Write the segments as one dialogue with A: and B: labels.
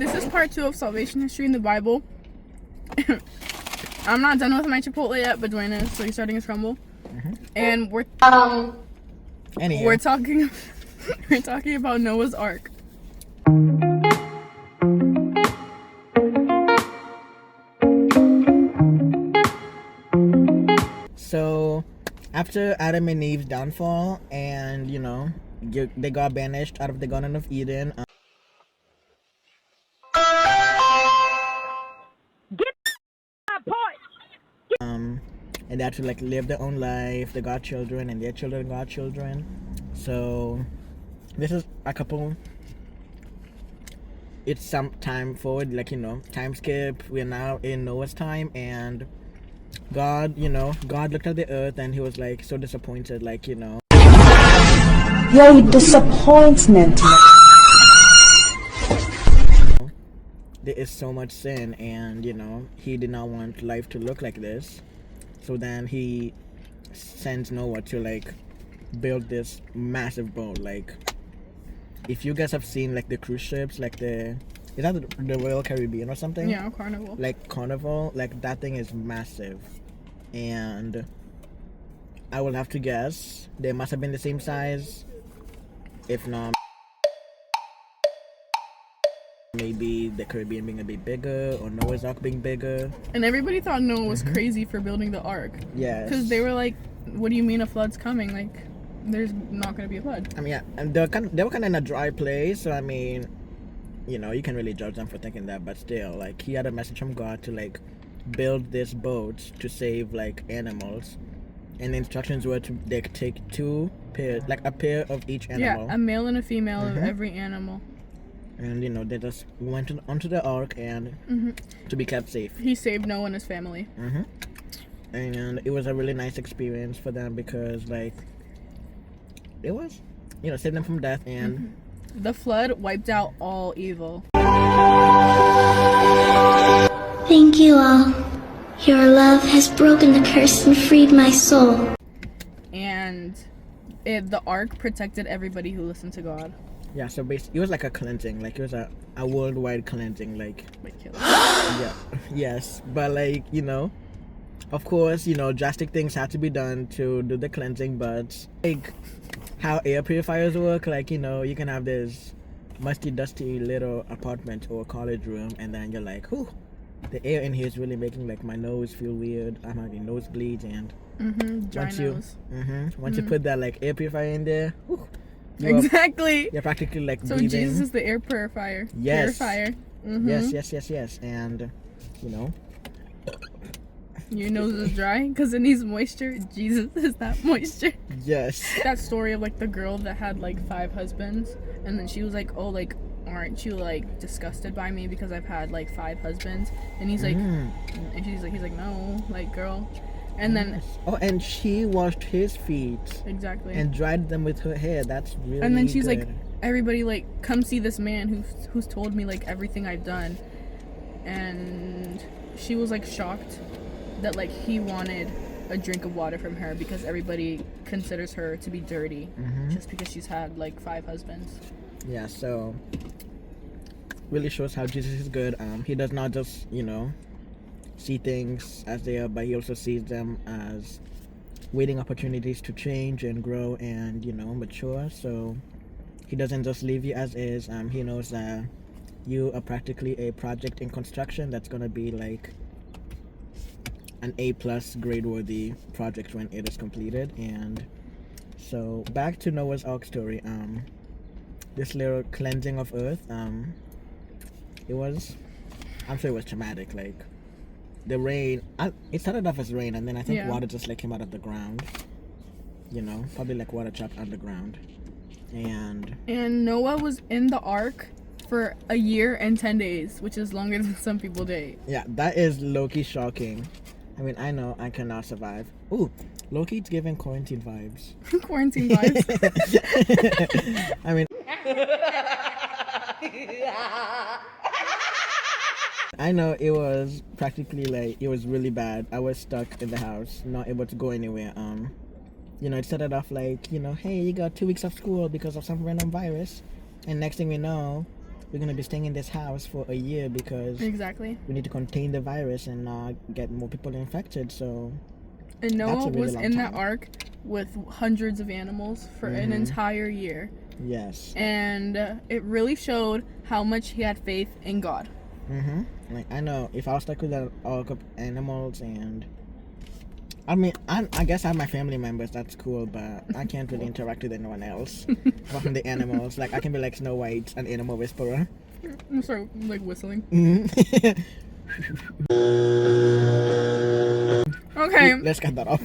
A: this is part 2 of salvation history in the Bible. I'm not done with my Chipotle yet, but Dwayne is, so he's starting his crumble. And we're talking we're talking about Noah's Ark.
B: So, after Adam and Eve's downfall, and they got banished out of the Garden of Eden. And they had to live their own life. They got children, and their children got children. So, this is a couple. It's some time forward, time skip. We're now in Noah's time, and God looked at the earth, and he was so disappointed,
C: Your disappointment.
B: There is so much sin, and he did not want life to look like this. So then he sends Noah to build this massive boat. If you guys have seen the cruise ships, is that the Royal Caribbean or something?
A: Yeah, Carnival.
B: Carnival, that thing is massive. And I will have to guess they must have been the same size. If not, maybe the Caribbean being a bit bigger, or Noah's Ark being bigger.
A: And everybody thought Noah was crazy for building the ark.
B: Yes.
A: Because they were like, what do you mean a flood's coming? There's not going to be a flood.
B: I mean, yeah, and they were kind of in a dry place, so I mean, you can really judge them for thinking that, but still, he had a message from God to build this boat to save animals, and the instructions were to take 2 pairs, a pair of each animal.
A: Yeah, a male and a female of every animal.
B: And they just went onto the ark and to be kept safe.
A: He saved Noah and his family.
B: And it was a really nice experience for them because it was saved them from death. And
A: the flood wiped out all evil.
D: Thank you all. Your love has broken the curse and freed my soul.
A: And the ark protected everybody who listened to God.
B: Yeah, so basically, it was like a cleansing. It was a worldwide cleansing.
A: Yeah.
B: Yes. But, of course, drastic things had to be done to do the cleansing. But, how air purifiers work, you can have this musty, dusty little apartment or college room. And then you're like, whew, the air in here is really making, my nose feel weird. I'm having nosebleeds. And
A: dry nose.
B: Once you put that, air purifier in there, whew.
A: Exactly.
B: You're practically
A: so
B: breathing.
A: Jesus is the air purifier.
B: Yes.
A: Purifier.
B: Yes. And
A: your nose is dry because it needs moisture. Jesus is that moisture.
B: Yes.
A: That story of the girl that had 5 husbands, and then she was like, oh, aren't you disgusted by me because I've had 5 husbands? And he's like, and he's like, no, girl. And then
B: and she washed his feet.
A: Exactly.
B: And dried them with her hair. That's really
A: And then she's
B: good.
A: everybody come see this man who's told me everything I've done. And she was shocked that he wanted a drink of water from her because everybody considers her to be dirty just because she's had 5 husbands.
B: Yeah, so really shows how Jesus is good. He does not just, see things as they are, but he also sees them as waiting opportunities to change and grow and mature. So he doesn't just leave you as is. He knows that you are practically a project in construction that's gonna be an A+ grade worthy project when it is completed. And so back to Noah's Ark story. This little cleansing of earth, I'm sure it was traumatic. The rain, it started off as rain, and then I think water just came out of the ground. Probably water trapped underground.
A: And Noah was in the ark for a year and 10 days, which is longer than some people date.
B: Yeah, that is low-key shocking. I mean, I know I cannot survive. Ooh, low-key's giving quarantine vibes.
A: Quarantine vibes.
B: I mean, I know it was practically it was really bad. I was stuck in the house, not able to go anywhere. It started off hey, you got 2 weeks of school because of some random virus, and next thing we know, we're gonna be staying in this house for a year because
A: Exactly.
B: we need to contain the virus and not get more people infected. So
A: And Noah
B: That's a really
A: was
B: long
A: in that
B: time.
A: ark with hundreds of animals for an entire year.
B: yes.
A: And it really showed how much he had faith in God.
B: Like I know if I was stuck with an ark of animals, and I mean I guess I have my family members, that's cool, but I can't really interact with anyone else apart from the animals. Like I can be like Snow White, an animal whisperer.
A: I'm sorry, like whistling.
B: Mhm.
A: Okay.
B: Let's cut that off.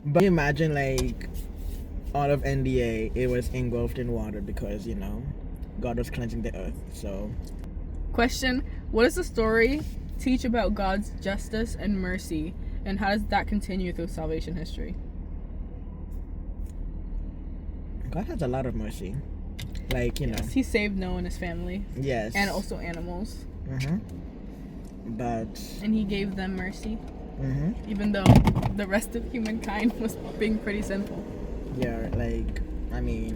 B: But imagine like all of NDA, it was engulfed in water because God was cleansing the earth. So
A: Question: what does the story teach about God's justice and mercy, and how does that continue through salvation history?
B: God has a lot of mercy. Like
A: He saved Noah and his family,
B: yes,
A: and also animals,
B: but
A: and he gave them mercy, even though the rest of humankind was being pretty sinful.
B: yeah, like I mean,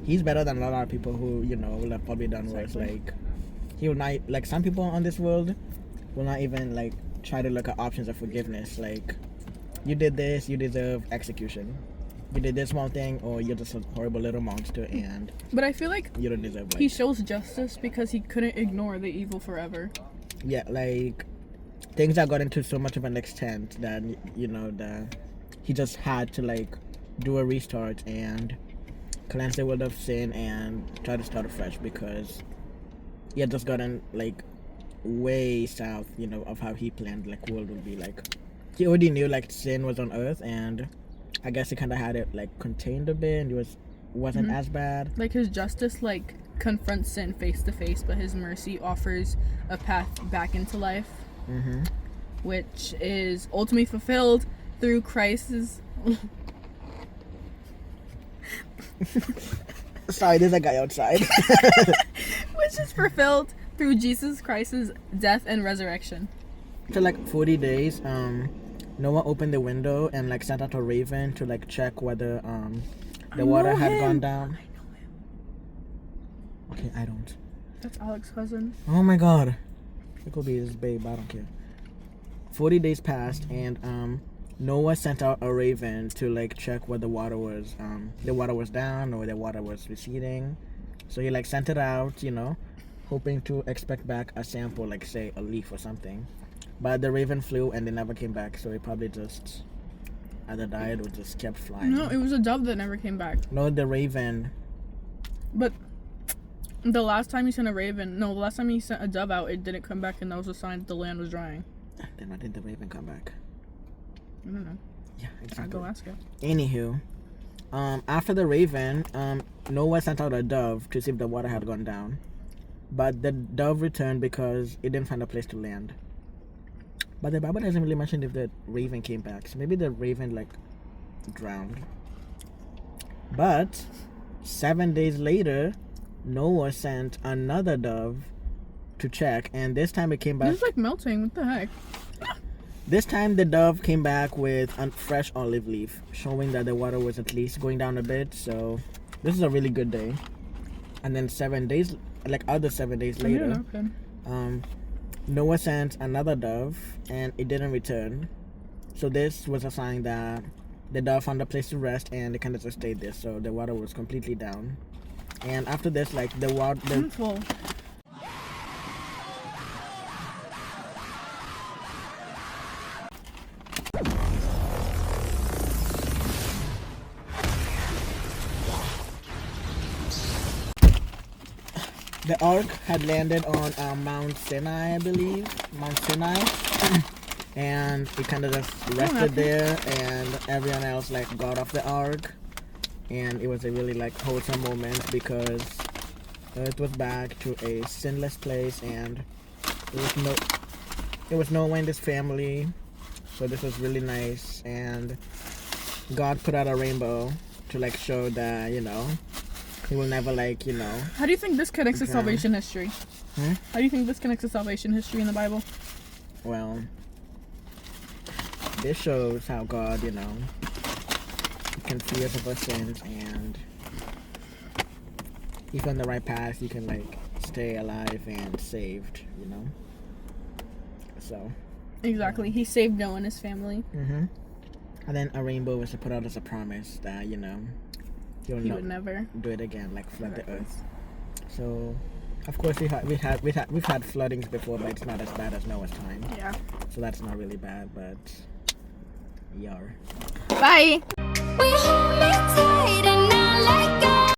B: he's better than a lot of people who will have probably done worse.
A: Exactly.
B: Like he will not, like some people on this world will not even like try to look at options of forgiveness. Like you did this, you deserve execution. You did this small thing, or you're just a horrible little monster, and
A: But I feel like
B: you don't deserve
A: he
B: life.
A: shows justice because he couldn't ignore the evil forever.
B: Yeah, like things that got into so much of an extent that that he just had to like do a restart and cleanse the world of sin and try to start afresh because he had just gotten like way south of how he planned like world would be. Like he already knew like sin was on earth, and I guess he kind of had it like contained a bit, and it wasn't as bad.
A: Like his justice like confronts sin face to face, but his mercy offers a path back into life, which is ultimately fulfilled through Christ's.
B: Sorry, there's a guy outside.
A: Which is fulfilled through Jesus Christ's death and resurrection.
B: For like 40 days, Noah opened the window and like sent out a raven to like check whether the water had gone down. Okay, I don't.
A: That's Alex's cousin.
B: Oh my god. It could be his babe, I don't care. 40 days passed, and Noah sent out a raven to like check whether the water was down or the water was receding. So he like sent it out, hoping to expect back a sample, like say a leaf or something. But the raven flew and they never came back, so it probably just either died or just kept flying.
A: No, it was a dove that never came back.
B: No, the raven.
A: But the last time he sent a dove out, it didn't come back, and that was a sign that the land was drying.
B: Then why did the raven come back?
A: I don't know.
B: Yeah,
A: I'll
B: exactly.
A: go ask her.
B: Anywho, after the raven, Noah sent out a dove to see if the water had gone down. But the dove returned because it didn't find a place to land. But the Bible doesn't really mention if the raven came back. So maybe the raven like drowned. But 7 days later, Noah sent another dove to check, and this time it came back.
A: This is like melting. What the heck?
B: This time the dove came back with a fresh olive leaf, showing that the water was at least going down a bit. So this is a really good day. And then 7 days, like other 7 days later, Noah sent another dove, and it didn't return. So this was a sign that the dove found a place to rest, and it kind of just stayed there. So the water was completely down. And after this, like the water,
A: Painful.
B: the ark had landed on Mount Sinai, I believe, Mount Sinai, and it kind of just rested there, and everyone else like got off the ark, and it was a really like wholesome moment because Earth was back to a sinless place, and there was no one in this family, so this was really nice. And God put out a rainbow to like show that he will never like
A: How do you think this connects to
B: Okay.
A: salvation history?
B: Hmm?
A: How do you think this connects to salvation history in the Bible?
B: well, this shows how God can free us of our sins and if you're on the right path, you can like stay alive and saved, you know. So.
A: Exactly. He saved Noah and his family.
B: And then a rainbow was to put out as a promise that, you know, he'll
A: He
B: not
A: would never.
B: do it again, like flood the earth. So, of course, we've had floodings before, but it's not as bad as Noah's time.
A: Yeah.
B: So that's not really bad, but yar.
A: Bye.
D: We hold